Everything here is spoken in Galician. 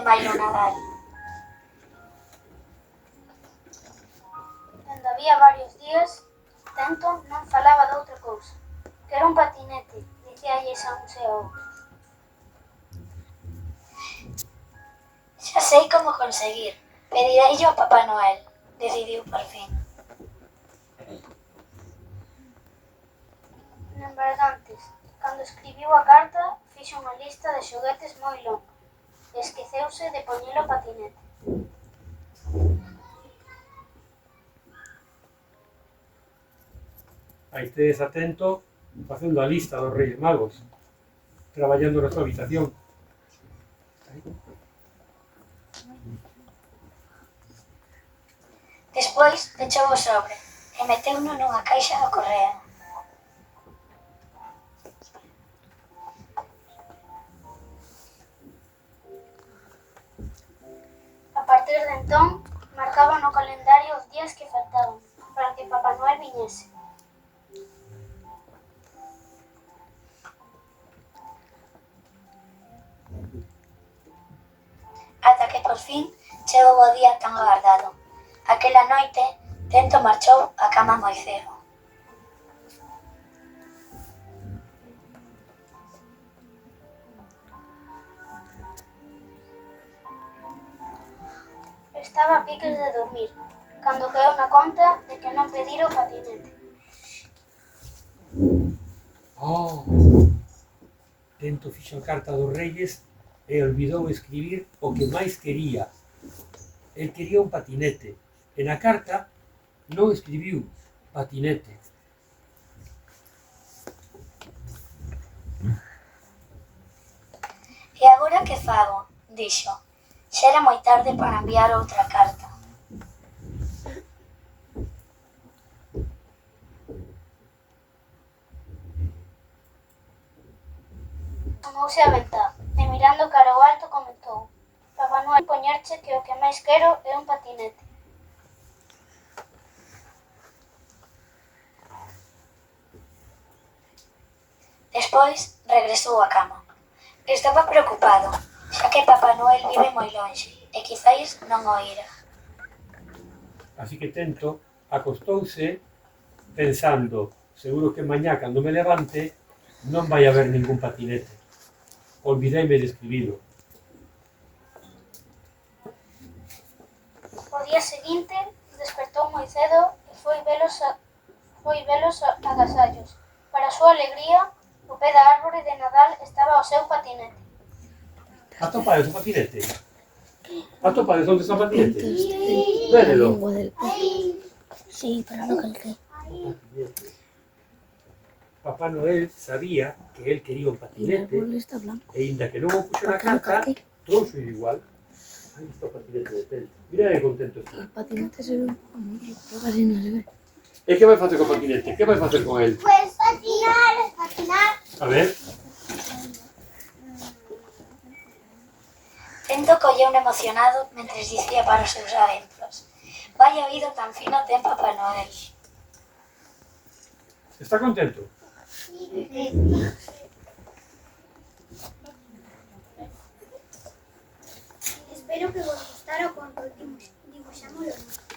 maio Nadal. Dende había varios días, Tento non falaba doutra cousa. Quero un patinete, dicíalles a uns e a outros. Xa sei como conseguir. Pedireillo a Papá Noel, decidiu por fin. En Bergantes, cando escribiu a carta, fixo unha lista de xoguetes moi longa e esqueceuse de poñelo o patinete. Aí tedes atento facendo a lista dos Reis Magos, traballando na súa habitación. Despois pechou o sobre e meteuno nunha caixa do correo. A partir de entón, marcaba no calendario os días que faltaban para que Papá Noel viñese. Ata que por fin chegou o día tan agardado. Aquela noite, Tento marchou á cama moi cedo. Estaba a piques de dormir, cando caeu na conta de que non pedira o patinete. Oh! Tento fixo a carta dos Reyes e olvidou escribir o que máis quería. El quería un patinete. E na carta non escribiu patinete. E agora que fago? Dixo. Xa era moi tarde para enviar outra carta. Asomouse a ventá e mirando cara ao alto comentou: Papá Noel, poñerche que o que máis quero é un patinete. Despois regresou á cama. Estaba preocupado, xa que Papá Noel vive moi lonxe e quizáis non o ira. Así que Tento acostouse pensando, seguro que mañá cando me levante non vai haber ningún patinete. Olvideime de escribilo. O día seguinte despertou moi cedo e foi velos agasallos. Para a súa alegría, o pé da árbore de Nadal estaba o seu patinete. Atopades o patinete? Atopades onde está o patinete? Védelo. Sí, pero no calqué. Papá Noel sabía que él quería un Y el patinete árbol está blanco. e inda que non o puxo na ¿Por qué no carta, calqué? trouxo igual. Aí está o patinete de Tento. Mira que contento está. El patinete se ve amarillo, pero casi no se ve. E que vai facer co patinete? Que vai facer con el? Pues patinar. A ver. Tento colleu emocionado mentres dicía para os seus adentros: Vaya oído tan fino ten Papá Noel. Está contento? Espero que vos gustara o conto. Dibuixámoslo.